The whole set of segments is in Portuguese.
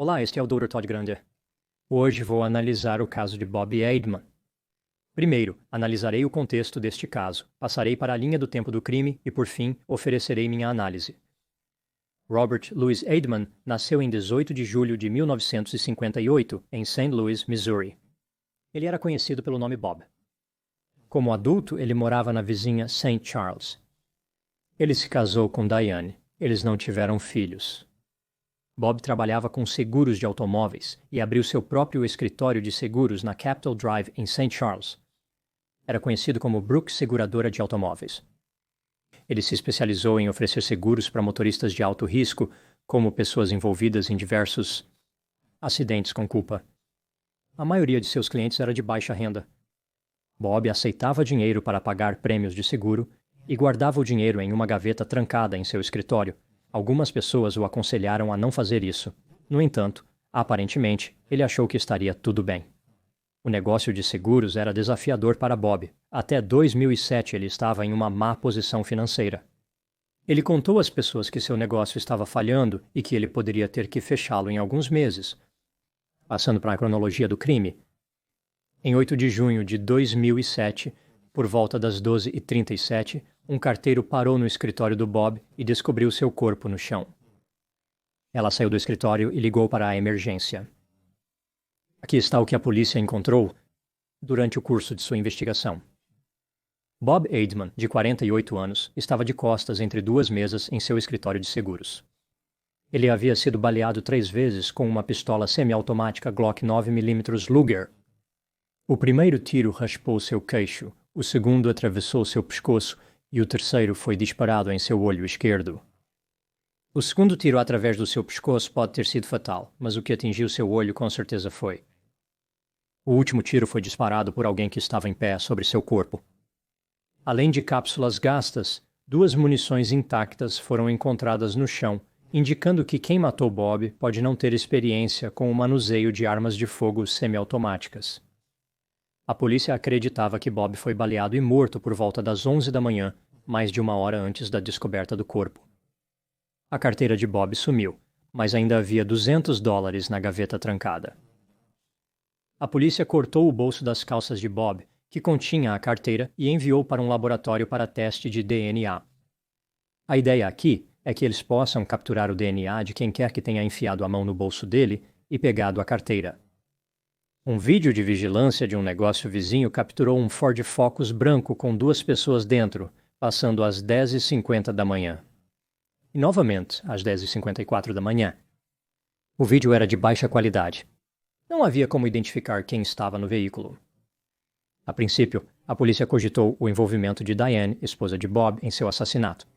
Olá, este é o Dr. Todd Grande. Hoje vou analisar o caso de Bob Eidman. Primeiro, analisarei o contexto deste caso, passarei para a linha do tempo do crime e, por fim, oferecerei minha análise. Robert Louis Eidman nasceu em 18 de julho de 1958 em St. Louis, Missouri. Ele era conhecido pelo nome Bob. Como adulto, ele morava na vizinha St. Charles. Ele se casou com Diane. Eles não tiveram filhos. Bob trabalhava com seguros de automóveis e abriu seu próprio escritório de seguros na Capitol Drive em St. Charles. Era conhecido como Brooks Seguradora de Automóveis. Ele se especializou em oferecer seguros para motoristas de alto risco, como pessoas envolvidas em diversos acidentes com culpa. A maioria de seus clientes era de baixa renda. Bob aceitava dinheiro para pagar prêmios de seguro e guardava o dinheiro em uma gaveta trancada em seu escritório. Algumas pessoas o aconselharam a não fazer isso. No entanto, aparentemente, ele achou que estaria tudo bem. O negócio de seguros era desafiador para Bob. Até 2007 ele estava em uma má posição financeira. Ele contou às pessoas que seu negócio estava falhando e que ele poderia ter que fechá-lo em alguns meses. Passando para a cronologia do crime, em 8 de junho de 2007, por volta das 12h37, um carteiro parou no escritório do Bob e descobriu seu corpo no chão. Ela saiu do escritório e ligou para a emergência. Aqui está o que a polícia encontrou durante o curso de sua investigação. Bob Eidman, de 48 anos, estava de costas entre duas mesas em seu escritório de seguros. Ele havia sido baleado 3 vezes com uma pistola semiautomática Glock 9mm Luger. O primeiro tiro raspou seu queixo, o segundo atravessou seu pescoço e o terceiro foi disparado em seu olho esquerdo. O segundo tiro através do seu pescoço pode ter sido fatal, mas o que atingiu seu olho com certeza foi. O último tiro foi disparado por alguém que estava em pé sobre seu corpo. Além de cápsulas gastas, 2 munições intactas foram encontradas no chão, indicando que quem matou Bob pode não ter experiência com o manuseio de armas de fogo semiautomáticas. A polícia acreditava que Bob foi baleado e morto por volta das 11 da manhã, mais de 1 hora antes da descoberta do corpo. A carteira de Bob sumiu, mas ainda havia $200 na gaveta trancada. A polícia cortou o bolso das calças de Bob, que continha a carteira, e enviou para um laboratório para teste de DNA. A ideia aqui é que eles possam capturar o DNA de quem quer que tenha enfiado a mão no bolso dele e pegado a carteira. Um vídeo de vigilância de um negócio vizinho capturou um Ford Focus branco com 2 pessoas dentro, passando às 10h50 da manhã. E novamente, às 10h54 da manhã. O vídeo era de baixa qualidade. Não havia como identificar quem estava no veículo. A princípio, a polícia cogitou o envolvimento de Diane, esposa de Bob, em seu assassinato.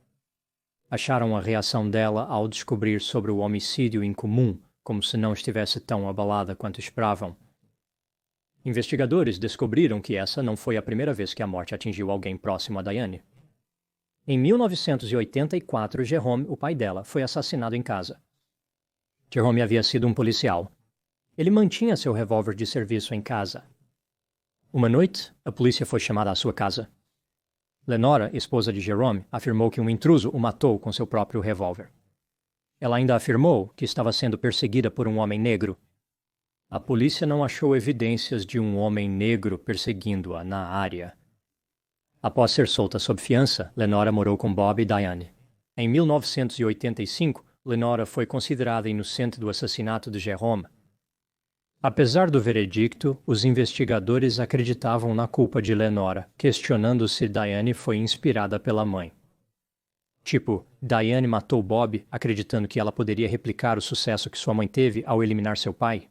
Acharam a reação dela ao descobrir sobre o homicídio incomum, como se não estivesse tão abalada quanto esperavam. Investigadores descobriram que essa não foi a primeira vez que a morte atingiu alguém próximo a Diane. Em 1984, Jerome, o pai dela, foi assassinado em casa. Jerome havia sido um policial. Ele mantinha seu revólver de serviço em casa. Uma noite, a polícia foi chamada à sua casa. Lenora, esposa de Jerome, afirmou que um intruso o matou com seu próprio revólver. Ela ainda afirmou que estava sendo perseguida por um homem negro. A polícia não achou evidências de um homem negro perseguindo-a na área. Após ser solta sob fiança, Lenora morou com Bob e Diane. Em 1985, Lenora foi considerada inocente do assassinato de Jerome. Apesar do veredicto, os investigadores acreditavam na culpa de Lenora, questionando se Diane foi inspirada pela mãe. Tipo, Diane matou Bob acreditando que ela poderia replicar o sucesso que sua mãe teve ao eliminar seu pai?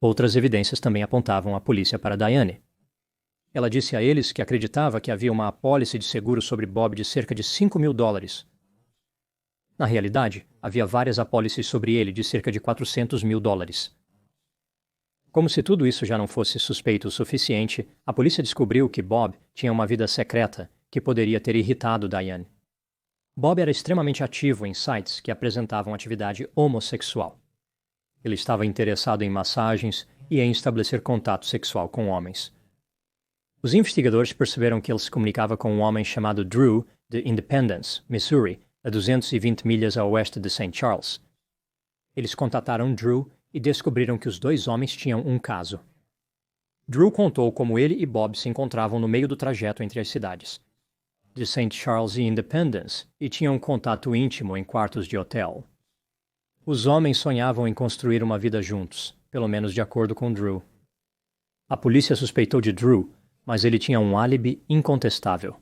Outras evidências também apontavam a polícia para Diane. Ela disse a eles que acreditava que havia uma apólice de seguro sobre Bob de cerca de $5.000. Na realidade, havia várias apólices sobre ele de cerca de $400.000. Como se tudo isso já não fosse suspeito o suficiente, a polícia descobriu que Bob tinha uma vida secreta que poderia ter irritado Diane. Bob era extremamente ativo em sites que apresentavam atividade homossexual. Ele estava interessado em massagens e em estabelecer contato sexual com homens. Os investigadores perceberam que ele se comunicava com um homem chamado Drew, de Independence, Missouri, a 220 milhas a oeste de St. Charles. eles contataram Drew e descobriram que os dois homens tinham um caso. Drew contou como ele e Bob se encontravam no meio do trajeto entre as cidades de St. Charles e Independence e tinham um contato íntimo em quartos de hotel. Os homens sonhavam em construir uma vida juntos, pelo menos de acordo com Drew. A polícia suspeitou de Drew, mas ele tinha um álibi incontestável.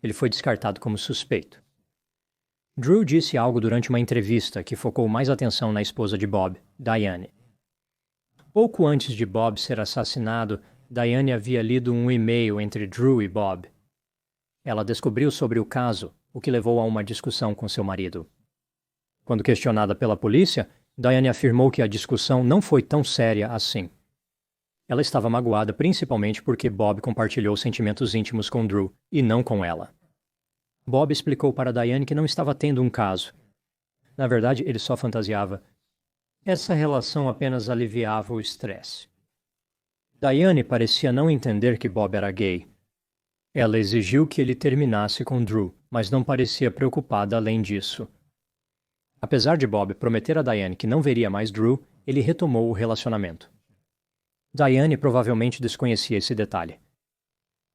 Ele foi descartado como suspeito. Drew disse algo durante uma entrevista que focou mais atenção na esposa de Bob, Diane. Pouco antes de Bob ser assassinado, Diane havia lido um e-mail entre Drew e Bob. Ela descobriu sobre o caso, o que levou a uma discussão com seu marido. Quando questionada pela polícia, Diane afirmou que a discussão não foi tão séria assim. Ela estava magoada principalmente porque Bob compartilhou sentimentos íntimos com Drew e não com ela. Bob explicou para Diane que não estava tendo um caso. Na verdade, ele só fantasiava. Essa relação apenas aliviava o estresse. Diane parecia não entender que Bob era gay. Ela exigiu que ele terminasse com Drew, mas não parecia preocupada além disso. Apesar de Bob prometer a Diane que não veria mais Drew, ele retomou o relacionamento. Diane provavelmente desconhecia esse detalhe.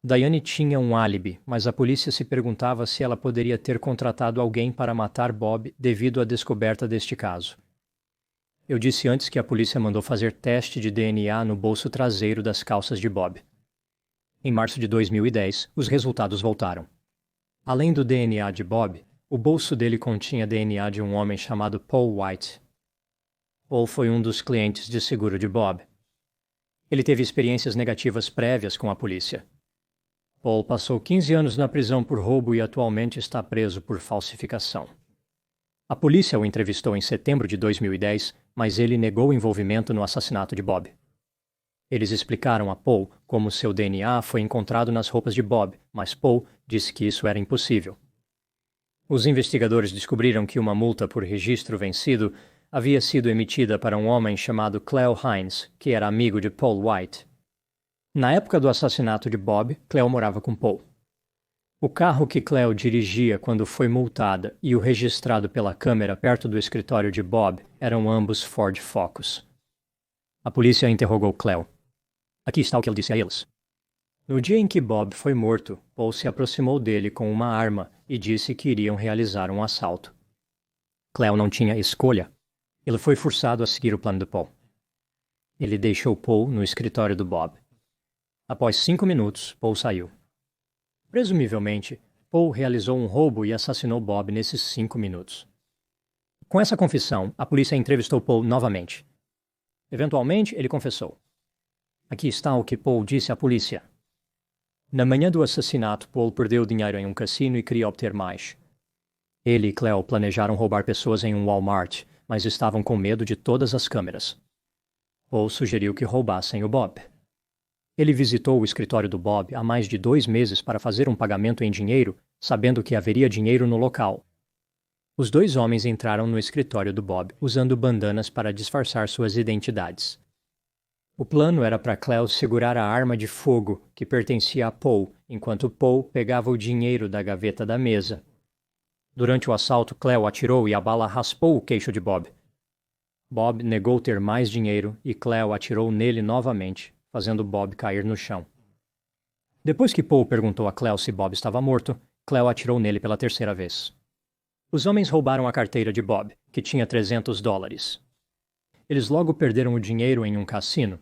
Diane tinha um álibi, mas a polícia se perguntava se ela poderia ter contratado alguém para matar Bob devido à descoberta deste caso. Eu disse antes que a polícia mandou fazer teste de DNA no bolso traseiro das calças de Bob. Em março de 2010, os resultados voltaram. Além do DNA de Bob, o bolso dele continha DNA de um homem chamado Paul White. Paul foi um dos clientes de seguro de Bob. Ele teve experiências negativas prévias com a polícia. Paul passou 15 anos na prisão por roubo e atualmente está preso por falsificação. A polícia o entrevistou em setembro de 2010, mas ele negou envolvimento no assassinato de Bob. Eles explicaram a Paul como seu DNA foi encontrado nas roupas de Bob, mas Paul disse que isso era impossível. Os investigadores descobriram que uma multa por registro vencido havia sido emitida para um homem chamado Cleo Hines, que era amigo de Paul White. Na época do assassinato de Bob, Cleo morava com Paul. O carro que Cleo dirigia quando foi multada e o registrado pela câmera perto do escritório de Bob eram ambos Ford Focus. A polícia interrogou Cleo. Aqui está o que ele disse a eles. No dia em que Bob foi morto, Paul se aproximou dele com uma arma e disse que iriam realizar um assalto. Cleo não tinha escolha. Ele foi forçado a seguir o plano de Paul. Ele deixou Paul no escritório do Bob. Após 5 minutos, Paul saiu. Presumivelmente, Paul realizou um roubo e assassinou Bob nesses 5 minutos. Com essa confissão, a polícia entrevistou Paul novamente. Eventualmente, ele confessou. Aqui está o que Paul disse à polícia. Na manhã do assassinato, Paul perdeu dinheiro em um cassino e queria obter mais. Ele e Cleo planejaram roubar pessoas em um Walmart, mas estavam com medo de todas as câmeras. Paul sugeriu que roubassem o Bob. Ele visitou o escritório do Bob há mais de 2 meses para fazer um pagamento em dinheiro, sabendo que haveria dinheiro no local. Os 2 homens entraram no escritório do Bob usando bandanas para disfarçar suas identidades. O plano era para Cleo segurar a arma de fogo que pertencia a Paul, enquanto Paul pegava o dinheiro da gaveta da mesa. Durante o assalto, Cleo atirou e a bala raspou o queixo de Bob. Bob negou ter mais dinheiro e Cleo atirou nele novamente, fazendo Bob cair no chão. Depois que Paul perguntou a Cleo se Bob estava morto, Cleo atirou nele pela 3ª vez. Os homens roubaram a carteira de Bob, que tinha $300. Eles logo perderam o dinheiro em um cassino.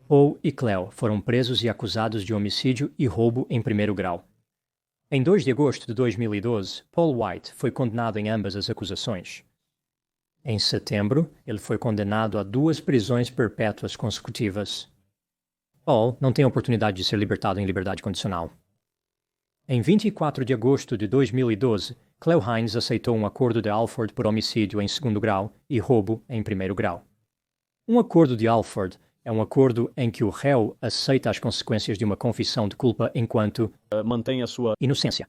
Paul e Cleo foram presos e acusados de homicídio e roubo em 1º grau. Em 2 de agosto de 2012, Paul White foi condenado em ambas as acusações. Em setembro, ele foi condenado a 2 prisões perpétuas consecutivas. Paul não tem a oportunidade de ser libertado em liberdade condicional. Em 24 de agosto de 2012, Cleo Hines aceitou um acordo de Alford por homicídio em 2º grau e roubo em 1º grau. Um acordo de Alford é um acordo em que o réu aceita as consequências de uma confissão de culpa enquanto mantém a sua inocência.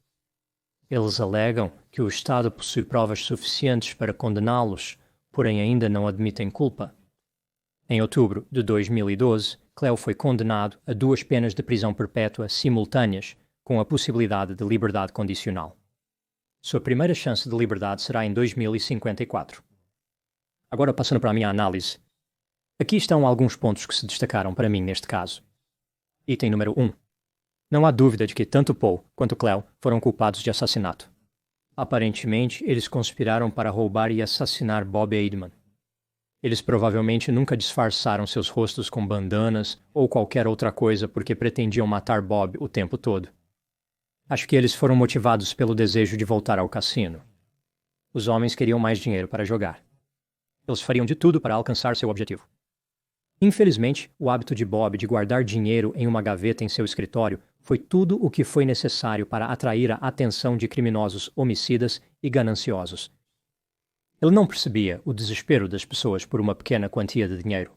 Eles alegam que o Estado possui provas suficientes para condená-los, porém ainda não admitem culpa. Em outubro de 2012, Cleo foi condenado a 2 penas de prisão perpétua simultâneas, com a possibilidade de liberdade condicional. Sua primeira chance de liberdade será em 2054. Agora passando para a minha análise. Aqui estão alguns pontos que se destacaram para mim neste caso. Item número 1. Não há dúvida de que tanto Paul quanto Cleo foram culpados de assassinato. Aparentemente, eles conspiraram para roubar e assassinar Bob Eidman. Eles provavelmente nunca disfarçaram seus rostos com bandanas ou qualquer outra coisa porque pretendiam matar Bob o tempo todo. Acho que eles foram motivados pelo desejo de voltar ao cassino. Os homens queriam mais dinheiro para jogar. Eles fariam de tudo para alcançar seu objetivo. Infelizmente, o hábito de Bob de guardar dinheiro em uma gaveta em seu escritório foi tudo o que foi necessário para atrair a atenção de criminosos homicidas e gananciosos. Ele não percebia o desespero das pessoas por uma pequena quantia de dinheiro.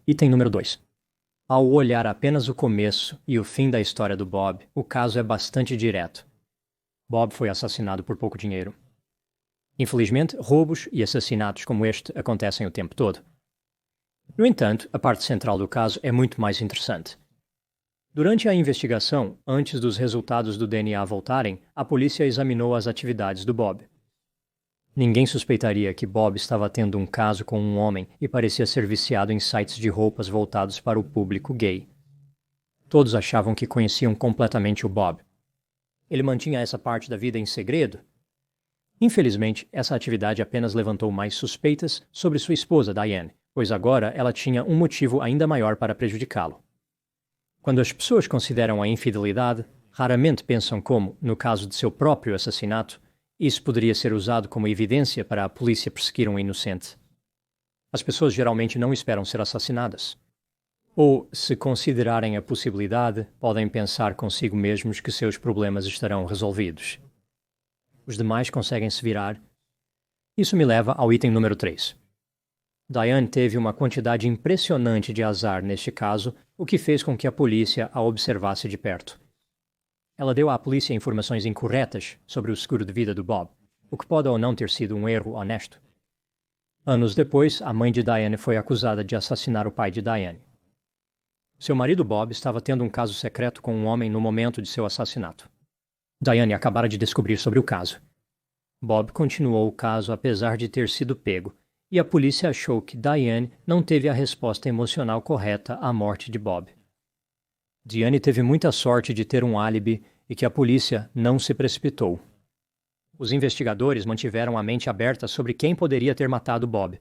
Item número 2. Ao olhar apenas o começo e o fim da história do Bob, o caso é bastante direto. Bob foi assassinado por pouco dinheiro. Infelizmente, roubos e assassinatos como este acontecem o tempo todo. No entanto, a parte central do caso é muito mais interessante. Durante a investigação, antes dos resultados do DNA voltarem, a polícia examinou as atividades do Bob. Ninguém suspeitaria que Bob estava tendo um caso com um homem e parecia ser viciado em sites de roupas voltados para o público gay. Todos achavam que conheciam completamente o Bob. Ele mantinha essa parte da vida em segredo? Infelizmente, essa atividade apenas levantou mais suspeitas sobre sua esposa, Diane, pois agora ela tinha um motivo ainda maior para prejudicá-lo. Quando as pessoas consideram a infidelidade, raramente pensam como, no caso de seu próprio assassinato, isso poderia ser usado como evidência para a polícia perseguir um inocente. As pessoas geralmente não esperam ser assassinadas. Ou, se considerarem a possibilidade, podem pensar consigo mesmos que seus problemas estarão resolvidos. Os demais conseguem se virar. Isso me leva ao item número 3. Diane teve uma quantidade impressionante de azar neste caso, o que fez com que a polícia a observasse de perto. Ela deu à polícia informações incorretas sobre o seguro de vida do Bob, o que pode ou não ter sido um erro honesto. Anos depois, a mãe de Diane foi acusada de assassinar o pai de Diane. Seu marido Bob estava tendo um caso secreto com um homem no momento de seu assassinato. Diane acabara de descobrir sobre o caso. Bob continuou o caso apesar de ter sido pego, e a polícia achou que Diane não teve a resposta emocional correta à morte de Bob. Diane teve muita sorte de ter um álibi e que a polícia não se precipitou. Os investigadores mantiveram a mente aberta sobre quem poderia ter matado Bob.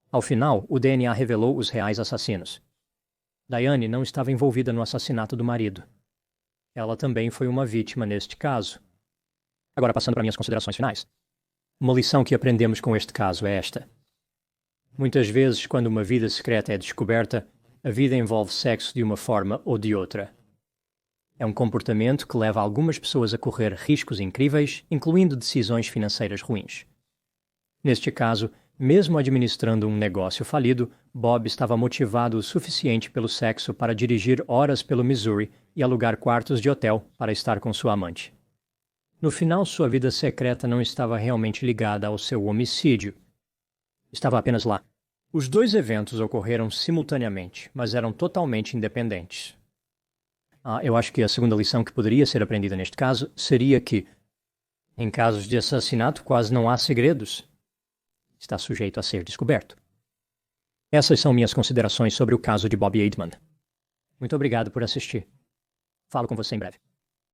Ao final, o DNA revelou os reais assassinos. Diane não estava envolvida no assassinato do marido. Ela também foi uma vítima neste caso. Agora, passando para minhas considerações finais. Uma lição que aprendemos com este caso é esta. Muitas vezes, quando uma vida secreta é descoberta, a vida envolve sexo de uma forma ou de outra. É um comportamento que leva algumas pessoas a correr riscos incríveis, incluindo decisões financeiras ruins. Neste caso, mesmo administrando um negócio falido, Bob estava motivado o suficiente pelo sexo para dirigir horas pelo Missouri e alugar quartos de hotel para estar com sua amante. No final, sua vida secreta não estava realmente ligada ao seu homicídio. Estava apenas lá. Os dois eventos ocorreram simultaneamente, mas eram totalmente independentes. Eu acho que a segunda lição que poderia ser aprendida neste caso seria que, em casos de assassinato, quase não há segredos. Está sujeito a ser descoberto. Essas são minhas considerações sobre o caso de Bob Eidman. Muito obrigado por assistir. Falo com você em breve.